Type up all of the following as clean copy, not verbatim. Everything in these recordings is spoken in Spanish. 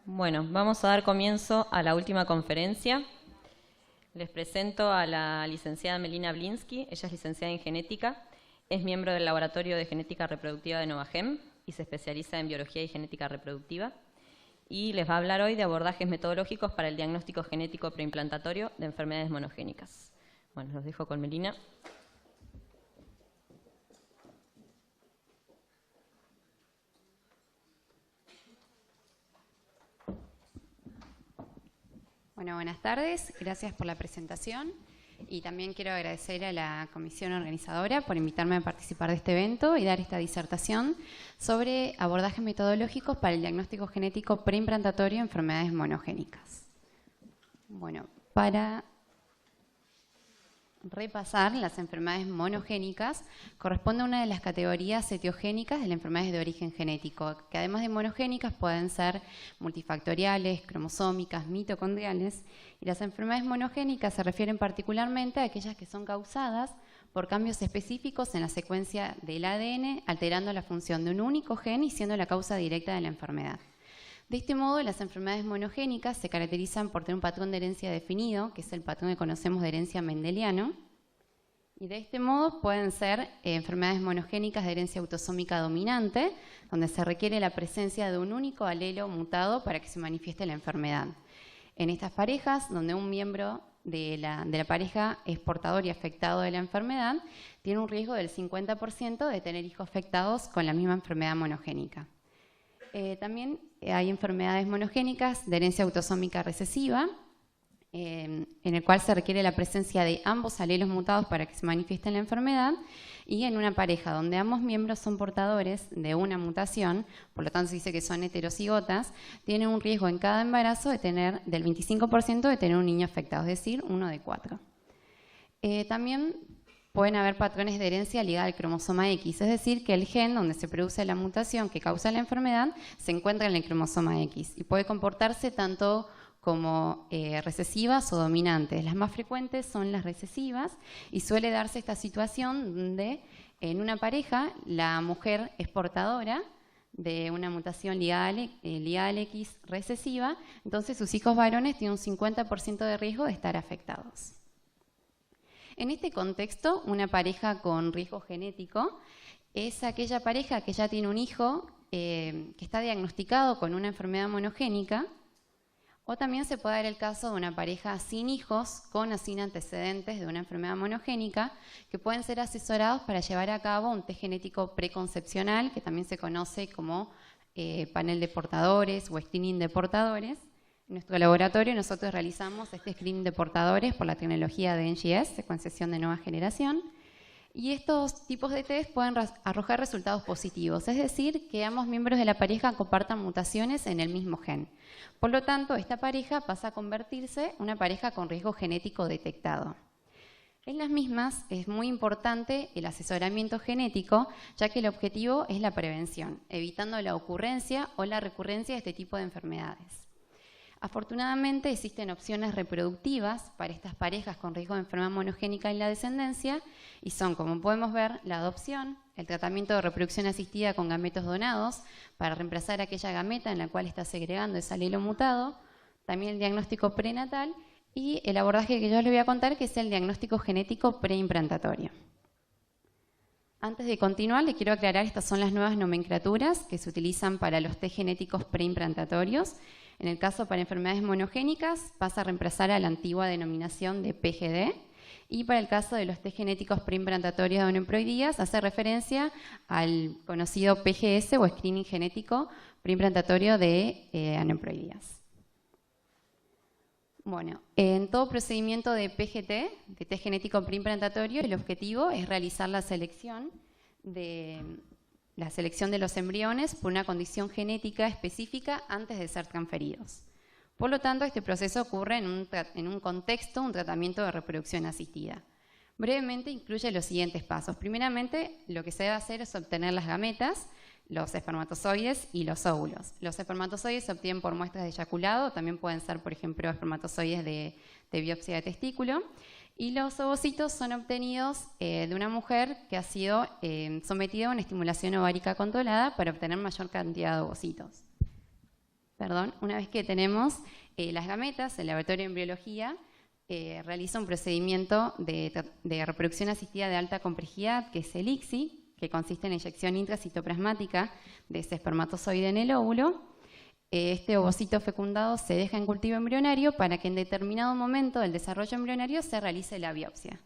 Bueno, vamos a dar comienzo a la última conferencia. Les presento a la licenciada Melina Blinsky. Ella es licenciada en genética, es miembro del Laboratorio de Genética Reproductiva de Novagem y se especializa en biología y genética reproductiva. Y les va a hablar hoy de abordajes metodológicos para el diagnóstico genético preimplantatorio de enfermedades monogénicas. Bueno, los dejo con Melina. Bueno, buenas tardes. Gracias por la presentación. Y también quiero agradecer a la comisión organizadora por invitarme a participar de este evento y dar esta disertación sobre abordajes metodológicos para el diagnóstico genético preimplantatorio de enfermedades monogénicas. Bueno, para repasar, las enfermedades monogénicas corresponde a una de las categorías etiogénicas de las enfermedades de origen genético, que además de monogénicas pueden ser multifactoriales, cromosómicas, mitocondriales, y las enfermedades monogénicas se refieren particularmente a aquellas que son causadas por cambios específicos en la secuencia del ADN, alterando la función de un único gen y siendo la causa directa de la enfermedad. De este modo, las enfermedades monogénicas se caracterizan por tener un patrón de herencia definido, que es el patrón que conocemos de herencia mendeliano, y de este modo pueden ser enfermedades monogénicas de herencia autosómica dominante, donde se requiere la presencia de un único alelo mutado para que se manifieste la enfermedad. En estas parejas, donde un miembro de la pareja es portador y afectado de la enfermedad, tiene un riesgo del 50% de tener hijos afectados con la misma enfermedad monogénica. También hay enfermedades monogénicas de herencia autosómica recesiva, en el cual se requiere la presencia de ambos alelos mutados para que se manifieste la enfermedad, y en una pareja donde ambos miembros son portadores de una mutación, por lo tanto se dice que son heterocigotas, tienen un riesgo en cada embarazo de tener del 25% de tener un niño afectado, es decir, 1 de 4. También pueden haber patrones de herencia ligada al cromosoma X, es decir, que el gen donde se produce la mutación que causa la enfermedad se encuentra en el cromosoma X y puede comportarse tanto como recesivas o dominantes. Las más frecuentes son las recesivas y suele darse esta situación donde en una pareja la mujer es portadora de una mutación ligada al X recesiva, entonces sus hijos varones tienen un 50% de riesgo de estar afectados. En este contexto, una pareja con riesgo genético es aquella pareja que ya tiene un hijo que está diagnosticado con una enfermedad monogénica, o también se puede dar el caso de una pareja sin hijos con o sin antecedentes de una enfermedad monogénica que pueden ser asesorados para llevar a cabo un test genético preconcepcional, que también se conoce como panel de portadores o screening de portadores. En nuestro laboratorio nosotros realizamos este screening de portadores por la tecnología de NGS, secuenciación de nueva generación, y estos tipos de test pueden arrojar resultados positivos, es decir, que ambos miembros de la pareja compartan mutaciones en el mismo gen. Por lo tanto, esta pareja pasa a convertirse en una pareja con riesgo genético detectado. En las mismas es muy importante el asesoramiento genético, ya que el objetivo es la prevención, evitando la ocurrencia o la recurrencia de este tipo de enfermedades. Afortunadamente existen opciones reproductivas para estas parejas con riesgo de enfermedad monogénica en la descendencia y son, como podemos ver, la adopción, el tratamiento de reproducción asistida con gametos donados para reemplazar aquella gameta en la cual está segregando ese alelo mutado, también el diagnóstico prenatal y el abordaje que yo les voy a contar, que es el diagnóstico genético preimplantatorio. Antes de continuar, les quiero aclarar, estas son las nuevas nomenclaturas que se utilizan para los test genéticos preimplantatorios. En el caso para enfermedades monogénicas pasa a reemplazar a la antigua denominación de PGD, y para el caso de los test genéticos preimplantatorios de aneuploidías hace referencia al conocido PGS o screening genético preimplantatorio de aneuploidías. Bueno, en todo procedimiento de PGT, de test genético preimplantatorio, el objetivo es realizar la selección de los embriones por una condición genética específica antes de ser transferidos. Por lo tanto, este proceso ocurre en un contexto, un tratamiento de reproducción asistida. Brevemente incluye los siguientes pasos. Primeramente, lo que se debe hacer es obtener las gametas, los espermatozoides y los óvulos. Los espermatozoides se obtienen por muestras de eyaculado, también pueden ser, por ejemplo, espermatozoides de biopsia de testículo. Y los ovocitos son obtenidos de una mujer que ha sido sometida a una estimulación ovárica controlada para obtener mayor cantidad de ovocitos. una vez que tenemos las gametas, el laboratorio de embriología realiza un procedimiento de reproducción asistida de alta complejidad, que es el ICSI, que consiste en inyección intracitoplasmática de ese espermatozoide en el óvulo. Este ovocito fecundado se deja en cultivo embrionario para que en determinado momento del desarrollo embrionario se realice la biopsia.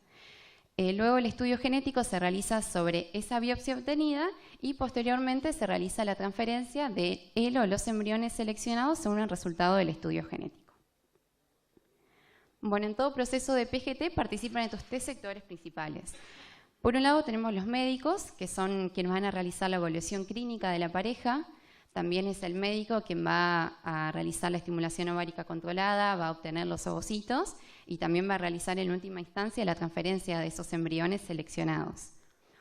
Luego el estudio genético se realiza sobre esa biopsia obtenida y posteriormente se realiza la transferencia de él o los embriones seleccionados según el resultado del estudio genético. Bueno, en todo proceso de PGT participan estos tres sectores principales. Por un lado tenemos los médicos, que son quienes van a realizar la evaluación clínica de la pareja. También es el médico quien va a realizar la estimulación ovárica controlada, va a obtener los ovocitos y también va a realizar en última instancia la transferencia de esos embriones seleccionados.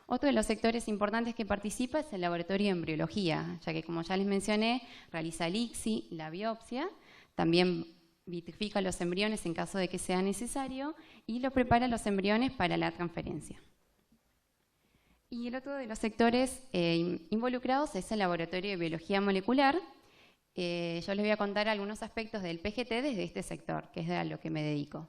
Otro de los sectores importantes que participa es el laboratorio de embriología, ya que, como ya les mencioné, realiza el ICSI, la biopsia, también vitrifica los embriones en caso de que sea necesario y los prepara los embriones para la transferencia. Y el otro de los sectores involucrados es el laboratorio de biología molecular. Yo les voy a contar algunos aspectos del PGT desde este sector, que es a lo que me dedico.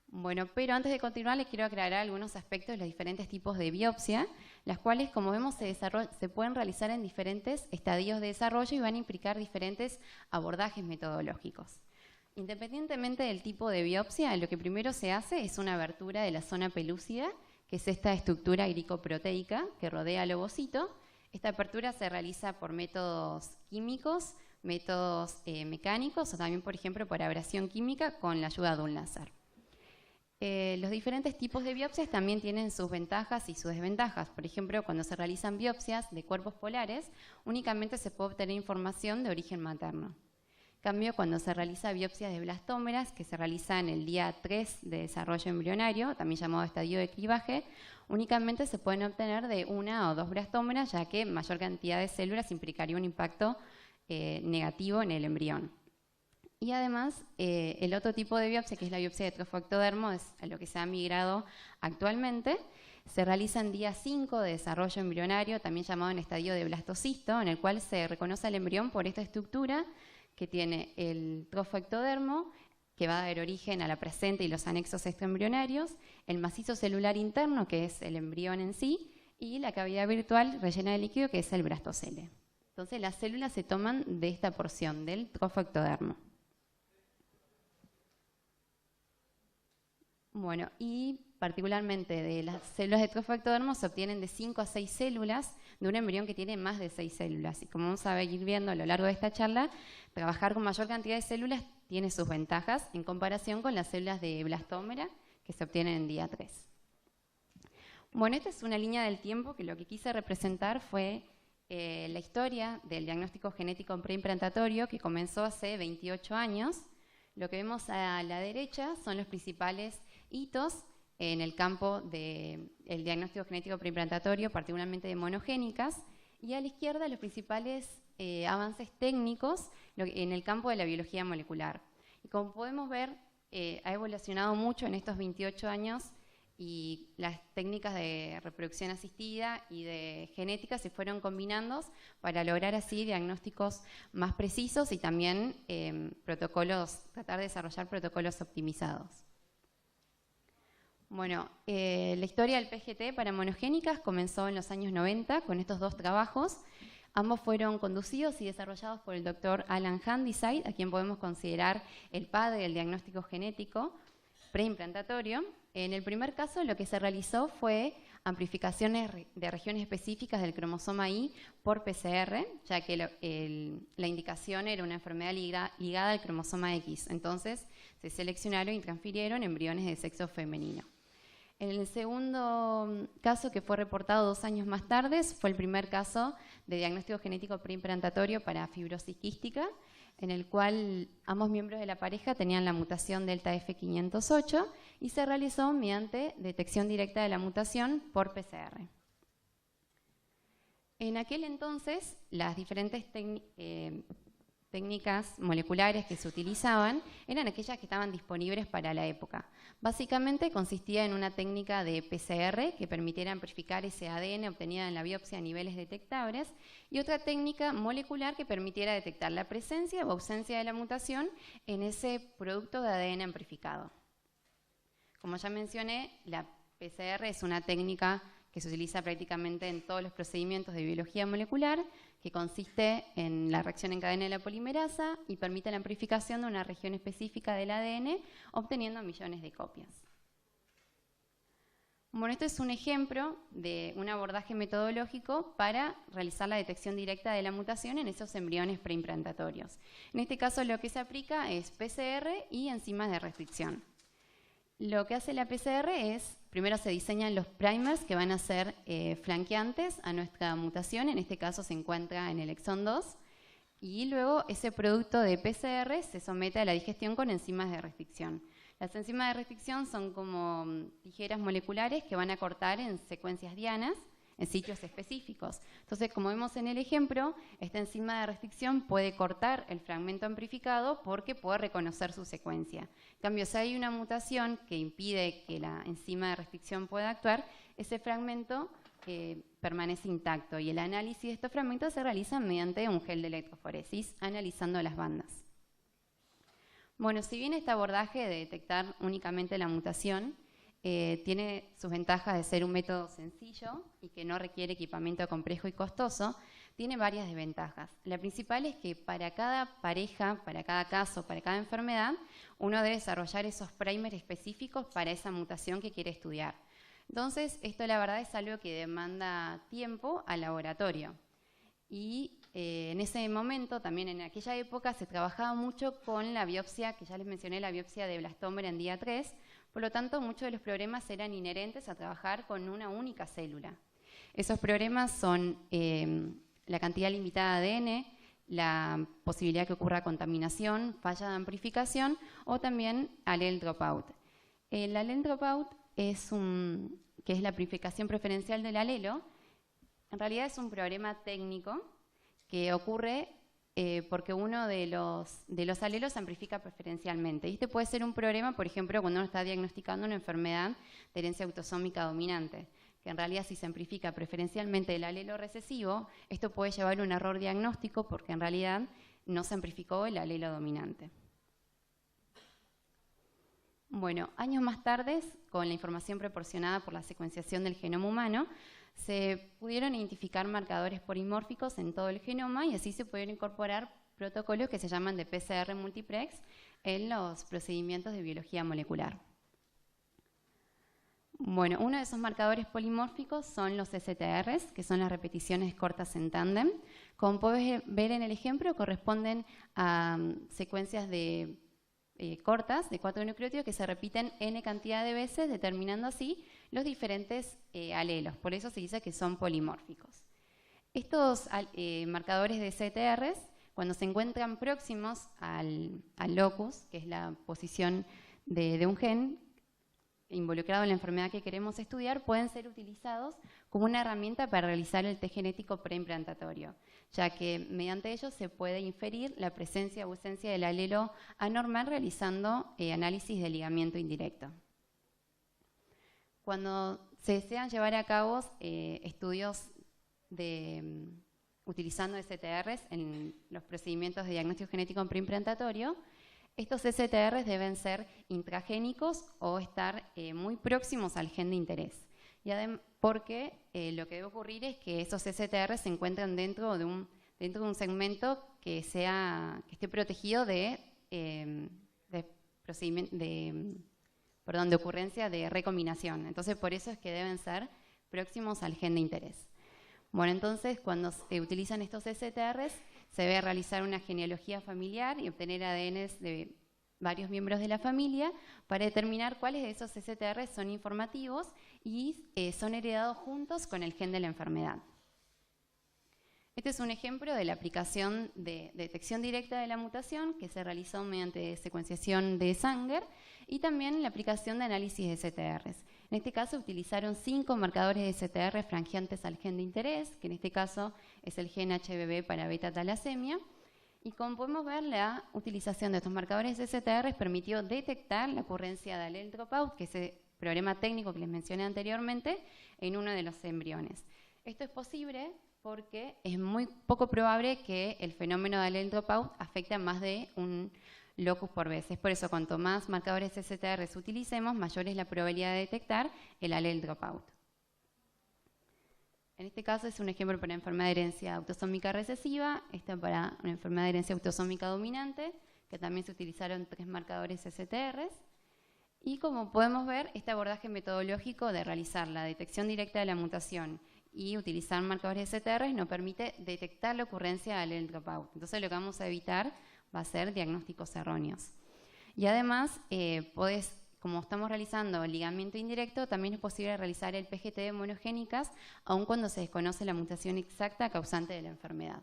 Bueno, pero antes de continuar les quiero aclarar algunos aspectos de los diferentes tipos de biopsia, las cuales, como vemos, se pueden realizar en diferentes estadios de desarrollo y van a implicar diferentes abordajes metodológicos. Independientemente del tipo de biopsia, lo que primero se hace es una abertura de la zona pelúcida, que es esta estructura glicoproteica que rodea al ovocito. Esta apertura se realiza por métodos químicos, métodos mecánicos o también, por ejemplo, por abrasión química con la ayuda de un láser. Los diferentes tipos de biopsias también tienen sus ventajas y sus desventajas. Por ejemplo, cuando se realizan biopsias de cuerpos polares, únicamente se puede obtener información de origen materno. En cambio, cuando se realiza biopsias de blastómeras, que se realiza en el día 3 de desarrollo embrionario, también llamado estadio de clivaje, únicamente se pueden obtener de 1 o 2 blastómeras, ya que mayor cantidad de células implicaría un impacto negativo en el embrión. Y además, el otro tipo de biopsia, que es la biopsia de trofectodermo, es a lo que se ha migrado actualmente. Se realiza en día 5 de desarrollo embrionario, también llamado en estadio de blastocisto, en el cual se reconoce al embrión por esta estructura que tiene el trofectodermo, que va a dar origen a la placenta y los anexos extraembrionarios, el macizo celular interno, que es el embrión en sí, y la cavidad virtual rellena de líquido, que es el blastocele. Entonces, las células se toman de esta porción, del trofectodermo. Bueno, y particularmente de las células de trofectodermo se obtienen de 5 a 6 células de un embrión que tiene más de 6 células. Y como vamos a ir viendo a lo largo de esta charla, trabajar con mayor cantidad de células tiene sus ventajas en comparación con las células de blastómera que se obtienen en día 3. Bueno, esta es una línea del tiempo que lo que quise representar fue la historia del diagnóstico genético preimplantatorio, que comenzó hace 28 años. Lo que vemos a la derecha son los principales hitos en el campo del diagnóstico genético preimplantatorio, particularmente de monogénicas, y a la izquierda los principales avances técnicos en el campo de la biología molecular. Y como podemos ver, ha evolucionado mucho en estos 28 años y las técnicas de reproducción asistida y de genética se fueron combinando para lograr así diagnósticos más precisos y también tratar de desarrollar protocolos optimizados. Bueno, la historia del PGT para monogénicas comenzó en los años 90 con estos dos trabajos. Ambos fueron conducidos y desarrollados por el doctor Alan Handyside, a quien podemos considerar el padre del diagnóstico genético preimplantatorio. En el primer caso, lo que se realizó fue amplificaciones de regiones específicas del cromosoma Y por PCR, ya que la indicación era una enfermedad ligada al cromosoma X. Entonces, se seleccionaron y transfirieron embriones de sexo femenino. En el segundo caso, que fue reportado 2 años más tarde, fue el primer caso de diagnóstico genético preimplantatorio para fibrosis quística, en el cual ambos miembros de la pareja tenían la mutación delta F508 y se realizó mediante detección directa de la mutación por PCR. En aquel entonces, las diferentes técnicas moleculares que se utilizaban eran aquellas que estaban disponibles para la época. Básicamente consistía en una técnica de PCR que permitiera amplificar ese ADN obtenido en la biopsia a niveles detectables y otra técnica molecular que permitiera detectar la presencia o ausencia de la mutación en ese producto de ADN amplificado. Como ya mencioné, la PCR es una técnica que se utiliza prácticamente en todos los procedimientos de biología molecular, que consiste en la reacción en cadena de la polimerasa y permite la amplificación de una región específica del ADN, obteniendo millones de copias. Bueno, esto es un ejemplo de un abordaje metodológico para realizar la detección directa de la mutación en esos embriones preimplantatorios. En este caso lo que se aplica es PCR y enzimas de restricción. Lo que hace la PCR es, primero se diseñan los primers que van a ser flanqueantes a nuestra mutación, en este caso se encuentra en el exón 2, y luego ese producto de PCR se somete a la digestión con enzimas de restricción. Las enzimas de restricción son como tijeras moleculares que van a cortar en secuencias dianas en sitios específicos. Entonces, como vemos en el ejemplo, esta enzima de restricción puede cortar el fragmento amplificado porque puede reconocer su secuencia. En cambio, si hay una mutación que impide que la enzima de restricción pueda actuar, ese fragmento permanece intacto y el análisis de estos fragmentos se realiza mediante un gel de electroforesis, analizando las bandas. Bueno, si bien este abordaje de detectar únicamente la mutación tiene sus ventajas de ser un método sencillo y que no requiere equipamiento complejo y costoso, tiene varias desventajas. La principal es que para cada pareja, para cada caso, para cada enfermedad, uno debe desarrollar esos primers específicos para esa mutación que quiere estudiar. Entonces, esto la verdad es algo que demanda tiempo al laboratorio. Y en ese momento, también en aquella época, se trabajaba mucho con la biopsia, que ya les mencioné, la biopsia de blastómera en día 3, por lo tanto, muchos de los problemas eran inherentes a trabajar con una única célula. Esos problemas son la cantidad limitada de ADN, la posibilidad que ocurra contaminación, falla de amplificación o también allele dropout. El allele dropout que es la amplificación preferencial del alelo, en realidad es un problema técnico que ocurre porque uno de los alelos se amplifica preferencialmente. Y este puede ser un problema, por ejemplo, cuando uno está diagnosticando una enfermedad de herencia autosómica dominante, que en realidad si se amplifica preferencialmente el alelo recesivo, esto puede llevar a un error diagnóstico porque en realidad no se amplificó el alelo dominante. Bueno, años más tarde, con la información proporcionada por la secuenciación del genoma humano, se pudieron identificar marcadores polimórficos en todo el genoma y así se pudieron incorporar protocolos que se llaman de PCR multiplex en los procedimientos de biología molecular. Bueno, uno de esos marcadores polimórficos son los STRs, que son las repeticiones cortas en tándem. Como puedes ver en el ejemplo, corresponden a secuencias cortas de 4 nucleótidos que se repiten n cantidad de veces, determinando así los diferentes alelos. Por eso se dice que son polimórficos. Estos marcadores de STRs, cuando se encuentran próximos al locus, que es la posición de un gen involucrado en la enfermedad que queremos estudiar, pueden ser utilizados como una herramienta para realizar el test genético preimplantatorio, ya que mediante ellos se puede inferir la presencia o ausencia del alelo anormal realizando análisis de ligamiento indirecto. Cuando se desean llevar a cabo estudios utilizando STRs en los procedimientos de diagnóstico genético preimplantatorio, estos STRs deben ser intragénicos o estar muy próximos al gen de interés. Y porque lo que debe ocurrir es que esos STRs se encuentran dentro de un segmento que esté protegido de ocurrencia de recombinación. Entonces, por eso es que deben ser próximos al gen de interés. Bueno, entonces, cuando se utilizan estos STRs, se debe realizar una genealogía familiar y obtener ADNs de varios miembros de la familia para determinar cuáles de esos STRs son informativos y son heredados juntos con el gen de la enfermedad. Este es un ejemplo de la aplicación de detección directa de la mutación que se realizó mediante secuenciación de Sanger y también la aplicación de análisis de STRs. En este caso utilizaron 5 marcadores de STR frangiantes al gen de interés, que en este caso es el gen HBB para beta-talasemia, Y como podemos ver, la utilización de estos marcadores STR permitió detectar la ocurrencia de allele dropout, que es ese problema técnico que les mencioné anteriormente, en uno de los embriones. Esto es posible porque es muy poco probable que el fenómeno de allele dropout afecte a más de un locus por vez. Es por eso, cuanto más marcadores STR utilicemos, mayor es la probabilidad de detectar el allele dropout. En este caso es un ejemplo para una enfermedad de herencia autosómica recesiva, esta para una enfermedad de herencia autosómica dominante, que también se utilizaron 3 marcadores STR. Y como podemos ver, este abordaje metodológico de realizar la detección directa de la mutación y utilizar marcadores STR nos permite detectar la ocurrencia de allele dropout. Entonces lo que vamos a evitar va a ser diagnósticos erróneos. Y además, como estamos realizando el ligamiento indirecto, también es posible realizar el PGT de monogénicas, aun cuando se desconoce la mutación exacta causante de la enfermedad.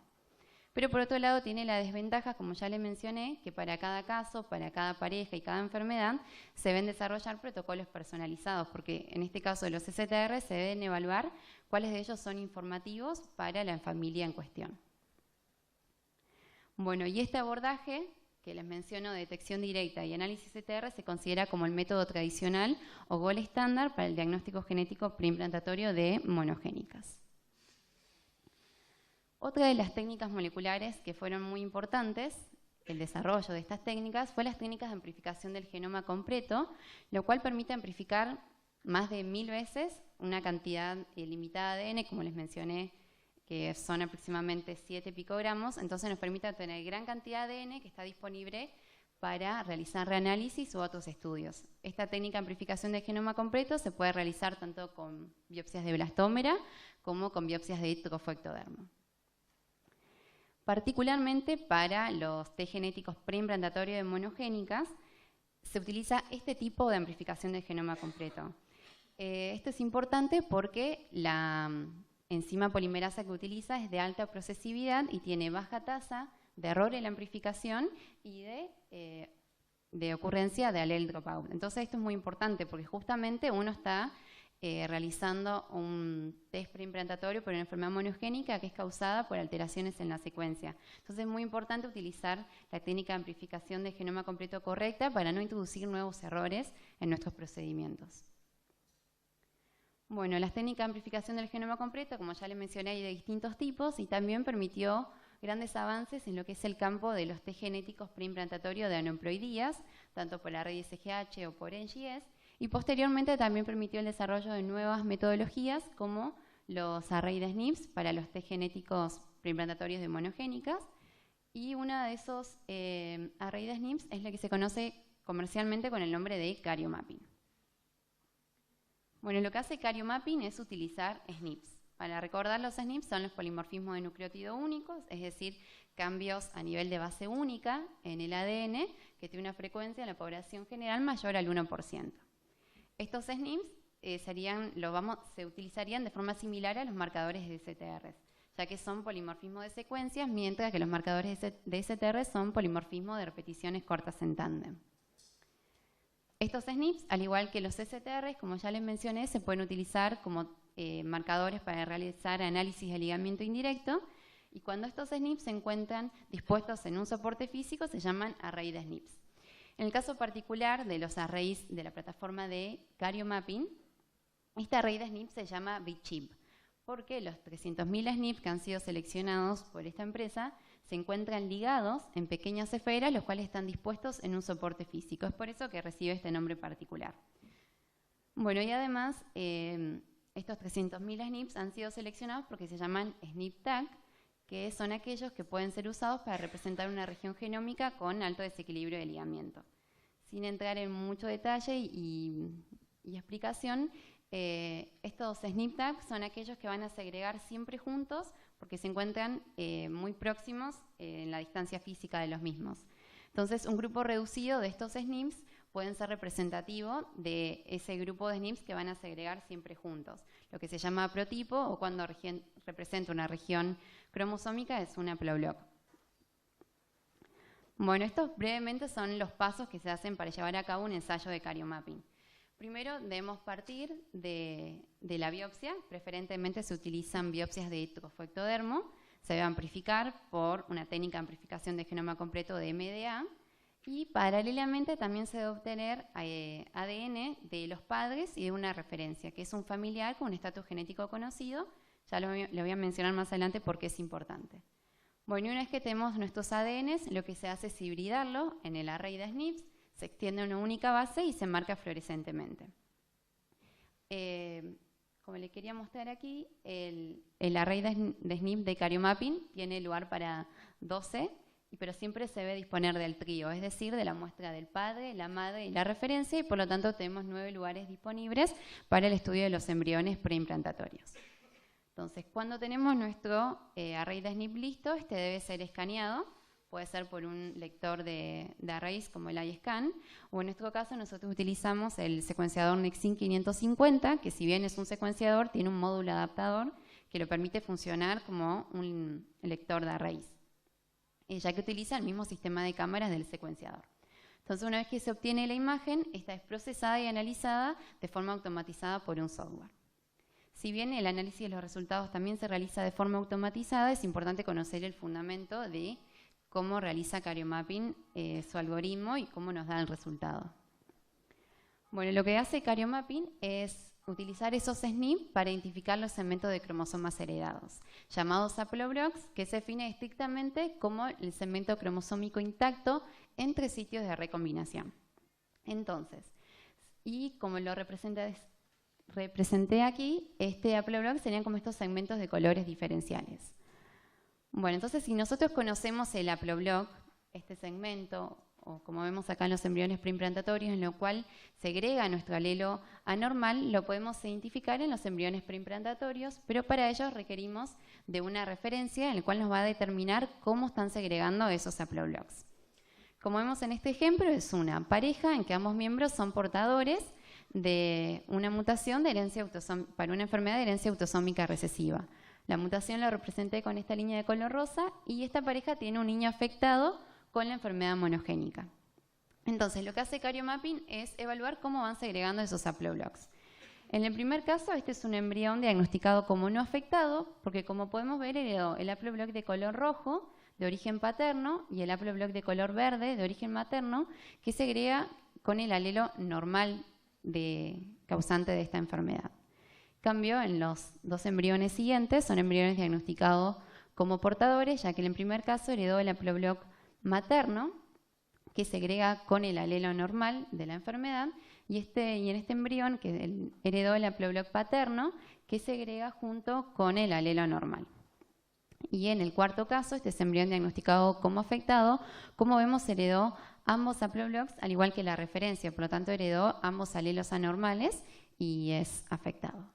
Pero por otro lado tiene la desventaja, como ya les mencioné, que para cada caso, para cada pareja y cada enfermedad, se deben desarrollar protocolos personalizados, porque en este caso de los STR se deben evaluar cuáles de ellos son informativos para la familia en cuestión. Bueno, y este abordaje que les menciono de detección directa y análisis STR se considera como el método tradicional o gold estándar para el diagnóstico genético preimplantatorios de monogénicas. Otra de las técnicas moleculares que fueron muy importantes, el desarrollo de estas técnicas, fue las técnicas de amplificación del genoma completo, lo cual permite amplificar más de 1000 veces una cantidad limitada de ADN, como les mencioné, que son aproximadamente 7 picogramos, entonces nos permite obtener gran cantidad de ADN que está disponible para realizar reanálisis u otros estudios. Esta técnica de amplificación del genoma completo se puede realizar tanto con biopsias de blastómera como con biopsias de trofoectodermo. Particularmente para los test genéticos preimplantatorios de monogénicas, se utiliza este tipo de amplificación del genoma completo. Esto es importante porque la enzima polimerasa que utiliza es de alta procesividad y tiene baja tasa de error en la amplificación y de ocurrencia de allele dropout. Entonces esto es muy importante porque justamente uno está realizando un test preimplantatorio por una enfermedad monogénica que es causada por alteraciones en la secuencia. Entonces es muy importante utilizar la técnica de amplificación de genoma completo correcta para no introducir nuevos errores en nuestros procedimientos. Bueno, las técnicas de amplificación del genoma completo, como ya les mencioné, hay de distintos tipos y también permitió grandes avances en lo que es el campo de los test genéticos preimplantatorios de aneuploidías, tanto por la red ISGH o por NGS, y posteriormente también permitió el desarrollo de nuevas metodologías como los array de SNPs para los test genéticos preimplantatorios de monogénicas, y una de esos array de SNPs es la que se conoce comercialmente con el nombre de cariomapping. Bueno, lo que hace cariomapping es utilizar SNPs. Para recordar, los SNPs son los polimorfismos de nucleótido únicos, es decir, cambios a nivel de base única en el ADN que tiene una frecuencia en la población general mayor al 1%. Estos SNPs se utilizarían de forma similar a los marcadores de STR, ya que son polimorfismos de secuencias, mientras que los marcadores de STR son polimorfismos de repeticiones cortas en tándem. Estos SNPs, al igual que los STRs, como ya les mencioné, se pueden utilizar como marcadores para realizar análisis de ligamiento indirecto, y cuando estos SNPs se encuentran dispuestos en un soporte físico se llaman array de SNPs. En el caso particular de los arrays de la plataforma de cariomapping, este array de SNPs se llama BigChip, porque los 300.000 SNPs que han sido seleccionados por esta empresa se encuentran ligados en pequeñas esferas, los cuales están dispuestos en un soporte físico. Es por eso que recibe este nombre particular. Bueno, y además, estos 300.000 SNPs han sido seleccionados porque se llaman SNP tag, que son aquellos que pueden ser usados para representar una región genómica con alto desequilibrio de ligamiento. Sin entrar en mucho detalle y explicación, estos SNP tags son aquellos que van a segregar siempre juntos porque se encuentran muy próximos en la distancia física de los mismos. Entonces, un grupo reducido de estos SNPs pueden ser representativos de ese grupo de SNPs que van a segregar siempre juntos. Lo que se llama protipo, o cuando representa una región cromosómica, es un haploblock. Bueno, estos brevemente son los pasos que se hacen para llevar a cabo un ensayo de cariomapping. Primero debemos partir de la biopsia, preferentemente se utilizan biopsias de trofoectodermo, se debe amplificar por una técnica de amplificación de genoma completo de MDA, y paralelamente también se debe obtener ADN de los padres y de una referencia, que es un familiar con un estatus genético conocido. Ya lo voy a mencionar más adelante porque es importante. Bueno, y una vez que tenemos nuestros ADNs, lo que se hace es hibridarlo en el array de SNPs, se extiende una única base y se marca fluorescentemente. Como le quería mostrar aquí, el array de SNP de Cariomapin tiene lugar para 12, pero siempre se debe disponer del trío, es decir, de la muestra del padre, la madre y la referencia, y por lo tanto tenemos 9 lugares disponibles para el estudio de los embriones preimplantatorios. Entonces, cuando tenemos nuestro array de SNP listo, este debe ser escaneado, puede ser por un lector de arrays como el iScan, o en nuestro caso nosotros utilizamos el secuenciador Nexin 550, que si bien es un secuenciador, tiene un módulo adaptador que lo permite funcionar como un lector de arrays, ya que utiliza el mismo sistema de cámaras del secuenciador. Entonces, una vez que se obtiene la imagen, esta es procesada y analizada de forma automatizada por un software. Si bien el análisis de los resultados también se realiza de forma automatizada, es importante conocer el fundamento de cómo realiza Cariomapin su algoritmo y cómo nos da el resultado. Bueno, lo que hace Cariomapin es utilizar esos SNP para identificar los segmentos de cromosomas heredados, llamados haploblocks, que se define estrictamente como el segmento cromosómico intacto entre sitios de recombinación. Entonces, y como lo representé aquí, este haploblock serían como estos segmentos de colores diferenciales. Bueno, entonces si nosotros conocemos el haploblock, este segmento, o como vemos acá en los embriones preimplantatorios, en lo cual segrega nuestro alelo anormal, lo podemos identificar en los embriones preimplantatorios, pero para ello requerimos de una referencia en la cual nos va a determinar cómo están segregando esos haploblocks. Como vemos en este ejemplo, es una pareja en que ambos miembros son portadores de una mutación de herencia para una enfermedad de herencia autosómica recesiva. La mutación la representé con esta línea de color rosa y esta pareja tiene un niño afectado con la enfermedad monogénica. Entonces, lo que hace Cariomapin es evaluar cómo van segregando esos haploblocks. En el primer caso, este es un embrión diagnosticado como no afectado, porque como podemos ver, heredó el haploblock de color rojo, de origen paterno, y el haploblock de color verde, de origen materno, que segrega con el alelo normal causante de esta enfermedad. En cambio, en los dos embriones siguientes son embriones diagnosticados como portadores, ya que en el primer caso heredó el haploblock materno, que segrega con el alelo normal de la enfermedad, y en este embrión que heredó el haploblock paterno, que segrega junto con el alelo normal. Y en el cuarto caso, este es embrión diagnosticado como afectado, como vemos heredó ambos haploblocks, al igual que la referencia, por lo tanto heredó ambos alelos anormales y es afectado.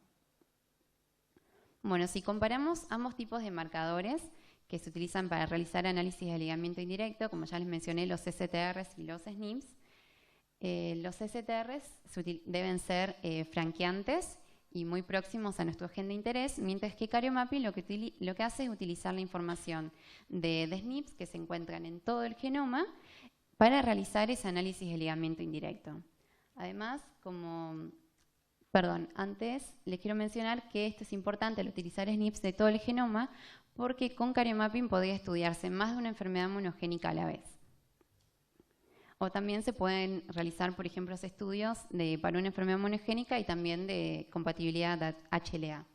Bueno, si comparamos ambos tipos de marcadores que se utilizan para realizar análisis de ligamiento indirecto, como ya les mencioné, los STRs y los SNPs, los STRs deben ser franqueantes y muy próximos a nuestro gen de interés, mientras que Cariomapin lo que hace es utilizar la información de SNPs que se encuentran en todo el genoma para realizar ese análisis de ligamiento indirecto. Además, antes les quiero mencionar que esto es importante al utilizar SNPs de todo el genoma, porque con Cariomapin podría estudiarse más de una enfermedad monogénica a la vez. O también se pueden realizar, por ejemplo, estudios para una enfermedad monogénica y también de compatibilidad HLA.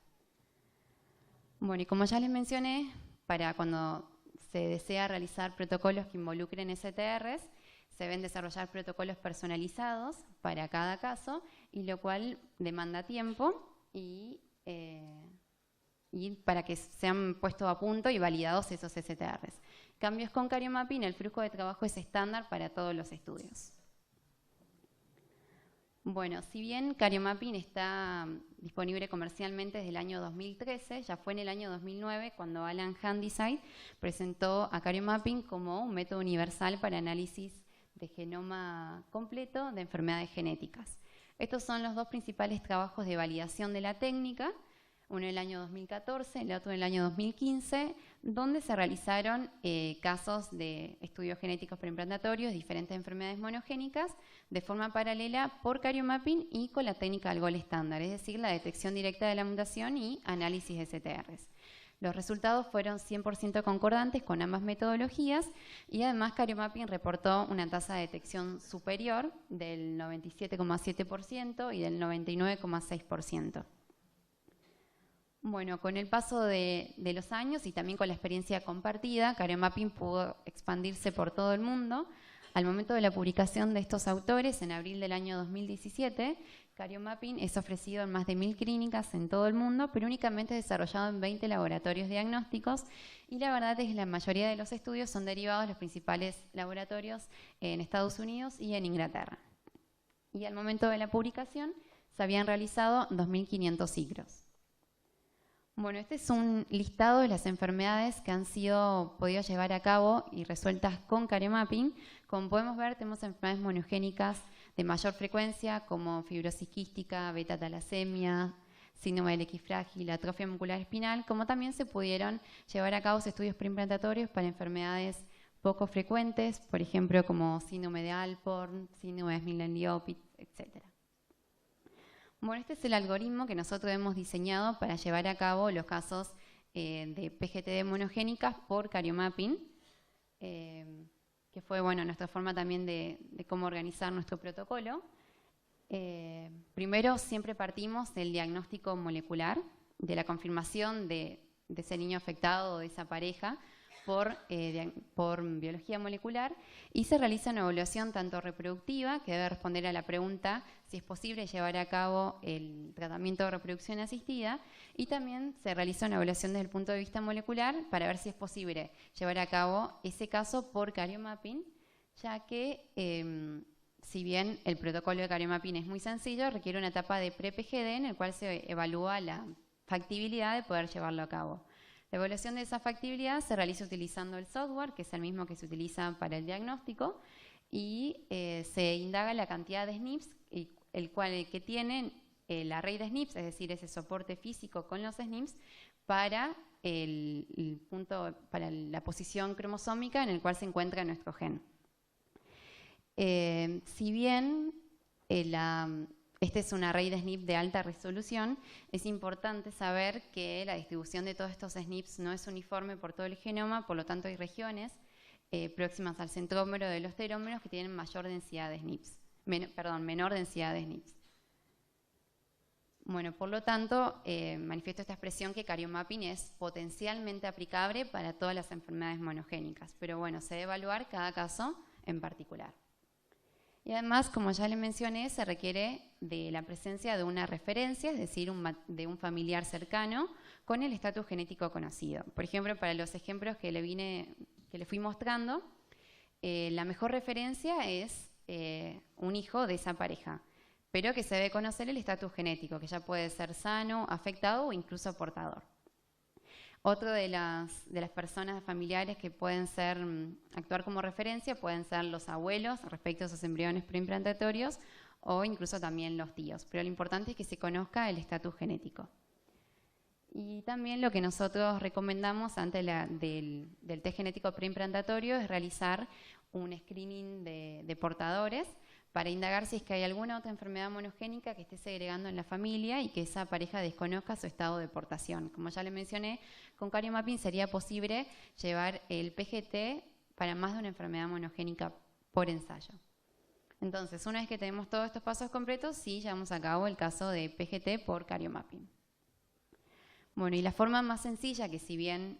Bueno, y como ya les mencioné, para cuando se desea realizar protocolos que involucren STRs, se deben desarrollar protocolos personalizados para cada caso, y lo cual demanda tiempo y para que sean puestos a punto y validados esos STRs. Cambios con Cariomapin, el flujo de trabajo es estándar para todos los estudios. Bueno, si bien Cariomapin está disponible comercialmente desde el año 2013, ya fue en el año 2009 cuando Alan Handyside presentó a Cariomapin como un método universal para análisis de genoma completo de enfermedades genéticas. Estos son los dos principales trabajos de validación de la técnica, uno en el año 2014, el otro en el año 2015, donde se realizaron casos de estudios genéticos preimplantatorios de diferentes enfermedades monogénicas de forma paralela por Cariomapin y con la técnica del gold estándar, es decir, la detección directa de la mutación y análisis de STRs. Los resultados fueron 100% concordantes con ambas metodologías y además Karyomapping reportó una tasa de detección superior del 97,7% y del 99,6%. Bueno, con el paso de los años y también con la experiencia compartida, Karyomapping pudo expandirse por todo el mundo. Al momento de la publicación de estos autores, en abril del año 2017, Karyomapping es ofrecido en más de 1000 clínicas en todo el mundo, pero únicamente desarrollado en 20 laboratorios diagnósticos, y la verdad es que la mayoría de los estudios son derivados de los principales laboratorios en Estados Unidos y en Inglaterra. Y al momento de la publicación se habían realizado 2500 ciclos. Bueno, este es un listado de las enfermedades que han sido podido llevar a cabo y resueltas con Karyomapping. Como podemos ver, tenemos enfermedades monogénicas de mayor frecuencia como fibrosis quística, beta-talasemia, síndrome del X frágil, atrofia muscular espinal, como también se pudieron llevar a cabo estudios preimplantatorios para enfermedades poco frecuentes, por ejemplo, como síndrome de Alport, síndrome de Smith-Lionel-Diopit, etc. Bueno, este es el algoritmo que nosotros hemos diseñado para llevar a cabo los casos de PGTD monogénicas por Karyomapping, que fue nuestra forma también de cómo organizar nuestro protocolo. Primero, siempre partimos del diagnóstico molecular, de la confirmación de ese niño afectado o de esa pareja por biología molecular, y se realiza una evaluación tanto reproductiva, que debe responder a la pregunta si es posible llevar a cabo el tratamiento de reproducción asistida, y también se realiza una evaluación desde el punto de vista molecular para ver si es posible llevar a cabo ese caso por Karyomapping, ya que si bien el protocolo de Karyomapping es muy sencillo, requiere una etapa de pre-PGD en el cual se evalúa la factibilidad de poder llevarlo a cabo. La evaluación de esa factibilidad se realiza utilizando el software, que es el mismo que se utiliza para el diagnóstico, y se indaga la cantidad de SNPs que tiene el array de SNPs, es decir, ese soporte físico con los SNPs para el punto, para la posición cromosómica en el cual se encuentra nuestro gen. Si bien este es un array de SNP de alta resolución, es importante saber que la distribución de todos estos SNPs no es uniforme por todo el genoma, por lo tanto hay regiones próximas al centrómero de los telómeros que tienen mayor densidad de SNPs, menor densidad de SNPs. Bueno, por lo tanto, manifiesto esta expresión que Karyomapping es potencialmente aplicable para todas las enfermedades monogénicas, pero bueno, se debe evaluar cada caso en particular. Y además, como ya le mencioné, se requiere de la presencia de una referencia, es decir, de un familiar cercano con el estatus genético conocido. Por ejemplo, para los ejemplos que le fui mostrando, la mejor referencia es un hijo de esa pareja, pero que se debe conocer el estatus genético, que ya puede ser sano, afectado o incluso portador. Otro de las personas familiares que pueden actuar como referencia pueden ser los abuelos respecto a esos embriones preimplantatorios o incluso también los tíos, pero lo importante es que se conozca el estatus genético. Y también lo que nosotros recomendamos antes del test genético preimplantatorio es realizar un screening de portadores para indagar si es que hay alguna otra enfermedad monogénica que esté segregando en la familia y que esa pareja desconozca su estado de portación. Como ya le mencioné, con Karyomapping sería posible llevar el PGT para más de una enfermedad monogénica por ensayo. Entonces, una vez que tenemos todos estos pasos completos, sí llevamos a cabo el caso de PGT por Karyomapping. Bueno, y la forma más sencilla, que si bien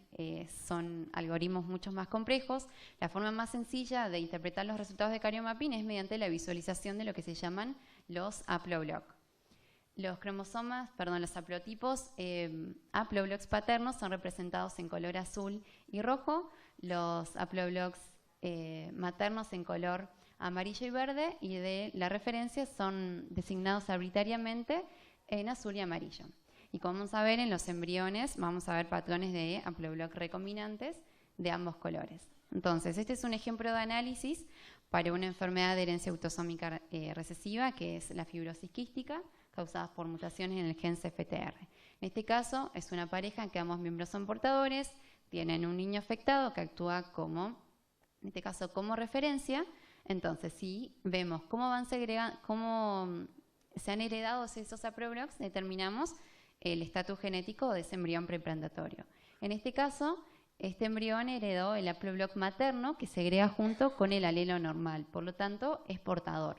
son algoritmos mucho más complejos, la forma más sencilla de interpretar los resultados de Karyomapping es mediante la visualización de lo que se llaman los haploblocs. Los haplotipos haploblocs paternos son representados en color azul y rojo, los haploblocs maternos en color amarillo y verde, y de la referencia son designados arbitrariamente en azul y amarillo. Y como vamos a ver en los embriones, vamos a ver patrones de haplobloc recombinantes de ambos colores. Entonces, este es un ejemplo de análisis para una enfermedad de herencia autosómica recesiva, que es la fibrosis quística, causadas por mutaciones en el gen CFTR. En este caso, es una pareja en que ambos miembros son portadores, tienen un niño afectado que actúa como, en este caso, como referencia. Entonces, si vemos cómo se han heredado esos haploblocs, determinamos el estatus genético de ese embrión preimplantatorio. En este caso, este embrión heredó el haploblock materno que segrega junto con el alelo normal, por lo tanto es portador.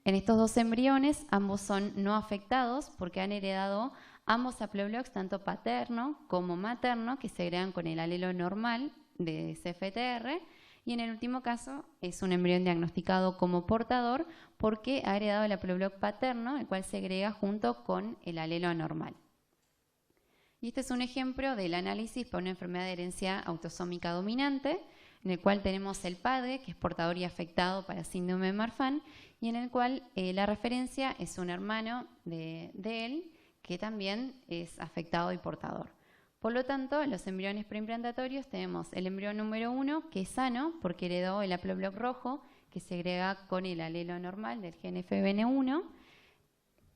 En estos dos embriones, ambos son no afectados porque han heredado ambos haploblocks, tanto paterno como materno, que segregan con el alelo normal de CFTR, y en el último caso es un embrión diagnosticado como portador porque ha heredado el haploblock paterno, el cual segrega junto con el alelo anormal. Y este es un ejemplo del análisis para una enfermedad de herencia autosómica dominante, en el cual tenemos el padre, que es portador y afectado para síndrome de Marfan, y en el cual la referencia es un hermano de él, que también es afectado y portador. Por lo tanto, los embriones preimplantatorios tenemos el embrión número 1, que es sano, porque heredó el haploblock rojo, que segrega con el alelo normal del gen FBN1.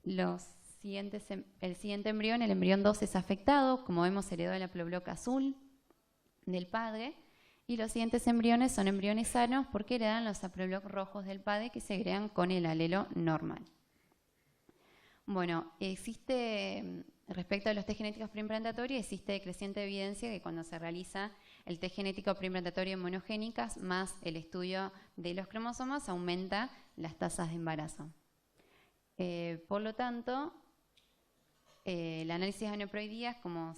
El siguiente embrión, el embrión 2, es afectado, como vemos heredó el haploblock azul del padre, y los siguientes embriones son embriones sanos porque heredan los haploblock rojos del padre que segregan con el alelo normal. Bueno, respecto a los test genéticos preimplantatorios, existe creciente evidencia que cuando se realiza el test genético preimplantario en monogénicas más el estudio de los cromosomas aumenta las tasas de embarazo. Por lo tanto, el análisis de aneuploidías, como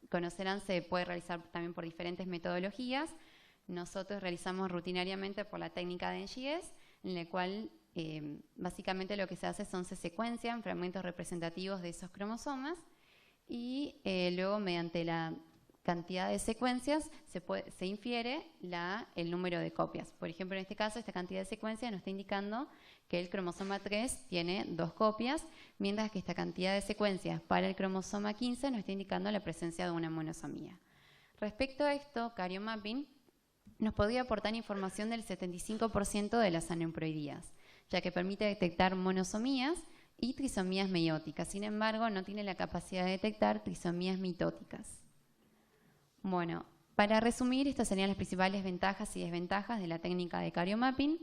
conocerán, se puede realizar también por diferentes metodologías. Nosotros realizamos rutinariamente por la técnica de NGS, en la cual básicamente lo que se hace se secuencian fragmentos representativos de esos cromosomas y luego mediante la cantidad de secuencias se infiere el número de copias. Por ejemplo, en este caso, esta cantidad de secuencias nos está indicando que el cromosoma 3 tiene 2 copias, mientras que esta cantidad de secuencias para el cromosoma 15 nos está indicando la presencia de una monosomía. Respecto a esto, Karyomapping nos podría aportar información del 75% de las aneuploidías, ya que permite detectar monosomías y trisomías meióticas. Sin embargo, no tiene la capacidad de detectar trisomías mitóticas. Bueno, para resumir, estas serían las principales ventajas y desventajas de la técnica de Karyomapping.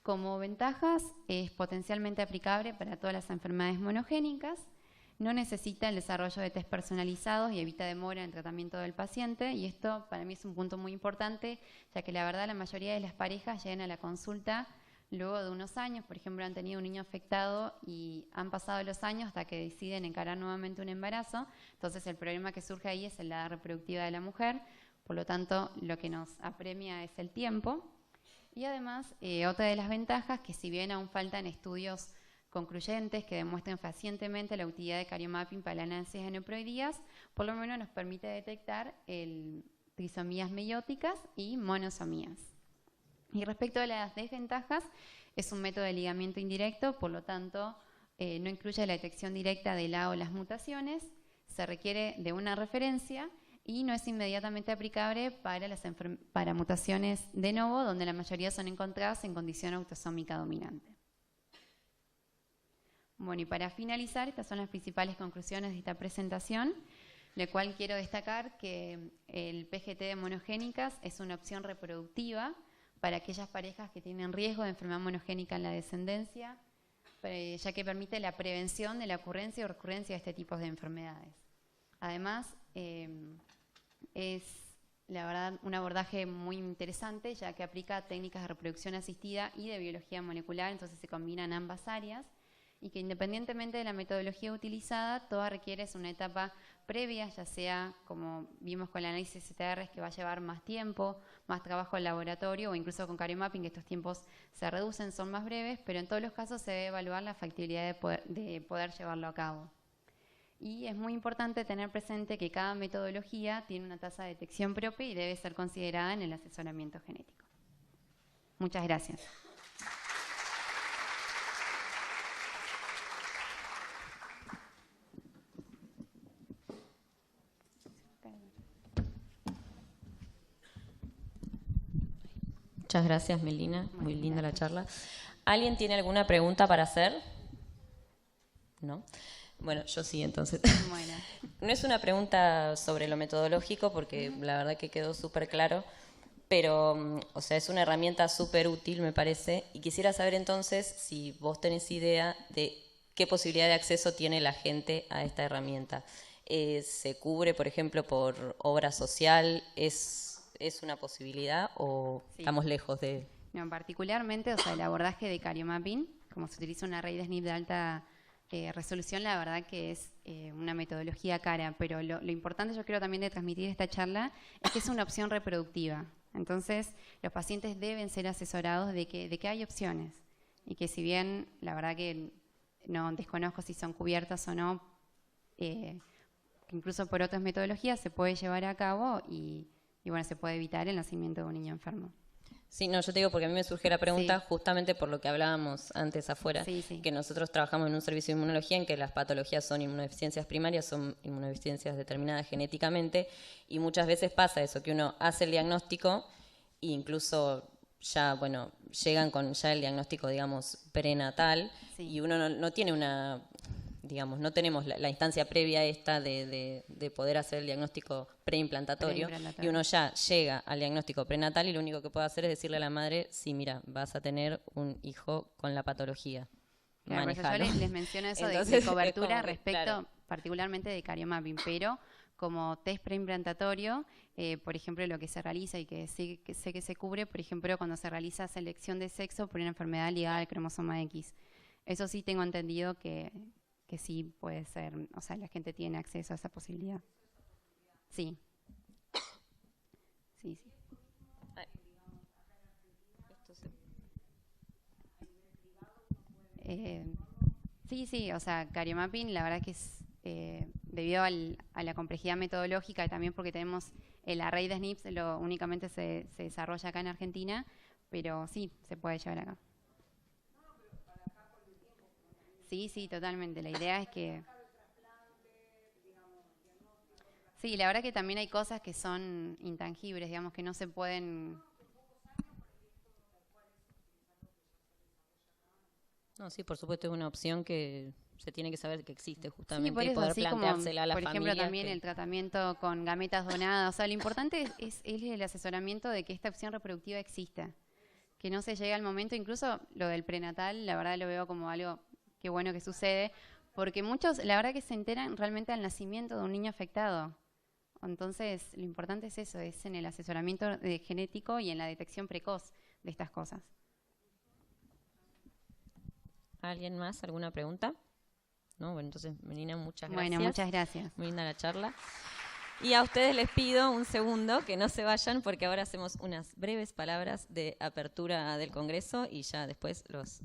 Como ventajas, es potencialmente aplicable para todas las enfermedades monogénicas, no necesita el desarrollo de test personalizados y evita demora en el tratamiento del paciente, y esto para mí es un punto muy importante, ya que la verdad la mayoría de las parejas llegan a la consulta luego de unos años. Por ejemplo, han tenido un niño afectado y han pasado los años hasta que deciden encarar nuevamente un embarazo. Entonces el problema que surge ahí es la edad reproductiva de la mujer, por lo tanto lo que nos apremia es el tiempo. Y además otra de las ventajas, que si bien aún faltan estudios concluyentes que demuestren fehacientemente la utilidad de Karyomapping para el análisis de aneuploidías, por lo menos nos permite detectar trisomías meióticas y monosomías. Y respecto a las desventajas, es un método de ligamiento indirecto, por lo tanto no incluye la detección directa de la o las mutaciones, se requiere de una referencia y no es inmediatamente aplicable para mutaciones de novo, donde la mayoría son encontradas en condición autosómica dominante. Bueno, y para finalizar, estas son las principales conclusiones de esta presentación, lo cual quiero destacar que el PGT de monogénicas es una opción reproductiva para aquellas parejas que tienen riesgo de enfermedad monogénica en la descendencia, ya que permite la prevención de la ocurrencia o recurrencia de este tipo de enfermedades. Además, es la verdad un abordaje muy interesante, ya que aplica técnicas de reproducción asistida y de biología molecular, entonces se combinan ambas áreas, y que independientemente de la metodología utilizada, toda requiere una etapa previa, ya sea, como vimos con el análisis CTR, que va a llevar más tiempo, más trabajo en laboratorio, o incluso con Karyomapping, que estos tiempos se reducen, son más breves, pero en todos los casos se debe evaluar la factibilidad de poder llevarlo a cabo. Y es muy importante tener presente que cada metodología tiene una tasa de detección propia y debe ser considerada en el asesoramiento genético. Muchas gracias. Muchas gracias, Melina. Muy linda la charla. ¿Alguien tiene alguna pregunta para hacer? ¿No? Bueno, yo sí, entonces. Bueno. No es una pregunta sobre lo metodológico, porque la verdad que quedó súper claro, pero, o sea, es una herramienta súper útil, me parece, y quisiera saber entonces si vos tenés idea de qué posibilidad de acceso tiene la gente a esta herramienta. se cubre, por ejemplo, por obra social? ¿Es una posibilidad o Sí. estamos lejos de...? No, particularmente, o sea, el abordaje de cariomapping, como se utiliza una raíz de SNP de alta resolución, la verdad que es una metodología cara, pero lo importante yo creo también de transmitir esta charla es que es una opción reproductiva. Entonces, los pacientes deben ser asesorados de que hay opciones y que si bien la verdad que no desconozco si son cubiertas o no, que incluso por otras metodologías se puede llevar a cabo y bueno, se puede evitar el nacimiento de un niño enfermo. Sí, no, yo te digo porque a mí me surge la pregunta Sí. justamente por lo que hablábamos antes afuera, Sí, sí. que nosotros trabajamos en un servicio de inmunología en que las patologías son inmunodeficiencias primarias, son inmunodeficiencias determinadas genéticamente, y muchas veces pasa eso, que uno hace el diagnóstico e incluso ya, bueno, llegan con ya el diagnóstico, digamos, prenatal, Sí. y uno no tiene una... digamos, no tenemos la instancia previa esta de poder hacer el diagnóstico preimplantario, y uno ya llega al diagnóstico prenatal y lo único que puede hacer es decirle a la madre, sí, mira, vas a tener un hijo con la patología. Claro, por eso yo Manejalo. les menciono eso Entonces, de cobertura como que, respecto claro. particularmente de cariomapping, pero como test preimplantario, por ejemplo, lo que se realiza y que sé que se cubre, por ejemplo, cuando se realiza selección de sexo por una enfermedad ligada al cromosoma X. Eso sí tengo entendido que sí puede ser, o sea, la gente tiene acceso a esa posibilidad. Sí. Sí, sí. Sí, o sea, cariomapping la verdad que es debido a la complejidad metodológica y también porque tenemos la raíz de SNPs, únicamente se desarrolla acá en Argentina, pero sí, se puede llevar acá. Sí, totalmente. La idea es que... Sí, la verdad que también hay cosas que son intangibles, digamos, que no se pueden... No, sí, por supuesto es una opción que se tiene que saber que existe Sí, justamente por y eso, poder así como, planteársela a la por ejemplo, familia. también el tratamiento con gametas donadas. O sea, lo importante es el asesoramiento de que esta opción reproductiva exista. Que no se llegue al momento, incluso lo del prenatal, la verdad lo veo como algo que bueno que sucede, porque muchos, la verdad que se enteran realmente al nacimiento de un niño afectado. Entonces, lo importante es eso, es en el asesoramiento genético y en la detección precoz de estas cosas. ¿Alguien más? ¿Alguna pregunta? No, bueno, entonces, Melina, muchas gracias. Bueno, muchas gracias. Muy linda la charla. Y a ustedes les pido un segundo que no se vayan porque ahora hacemos unas breves palabras de apertura del Congreso y ya después los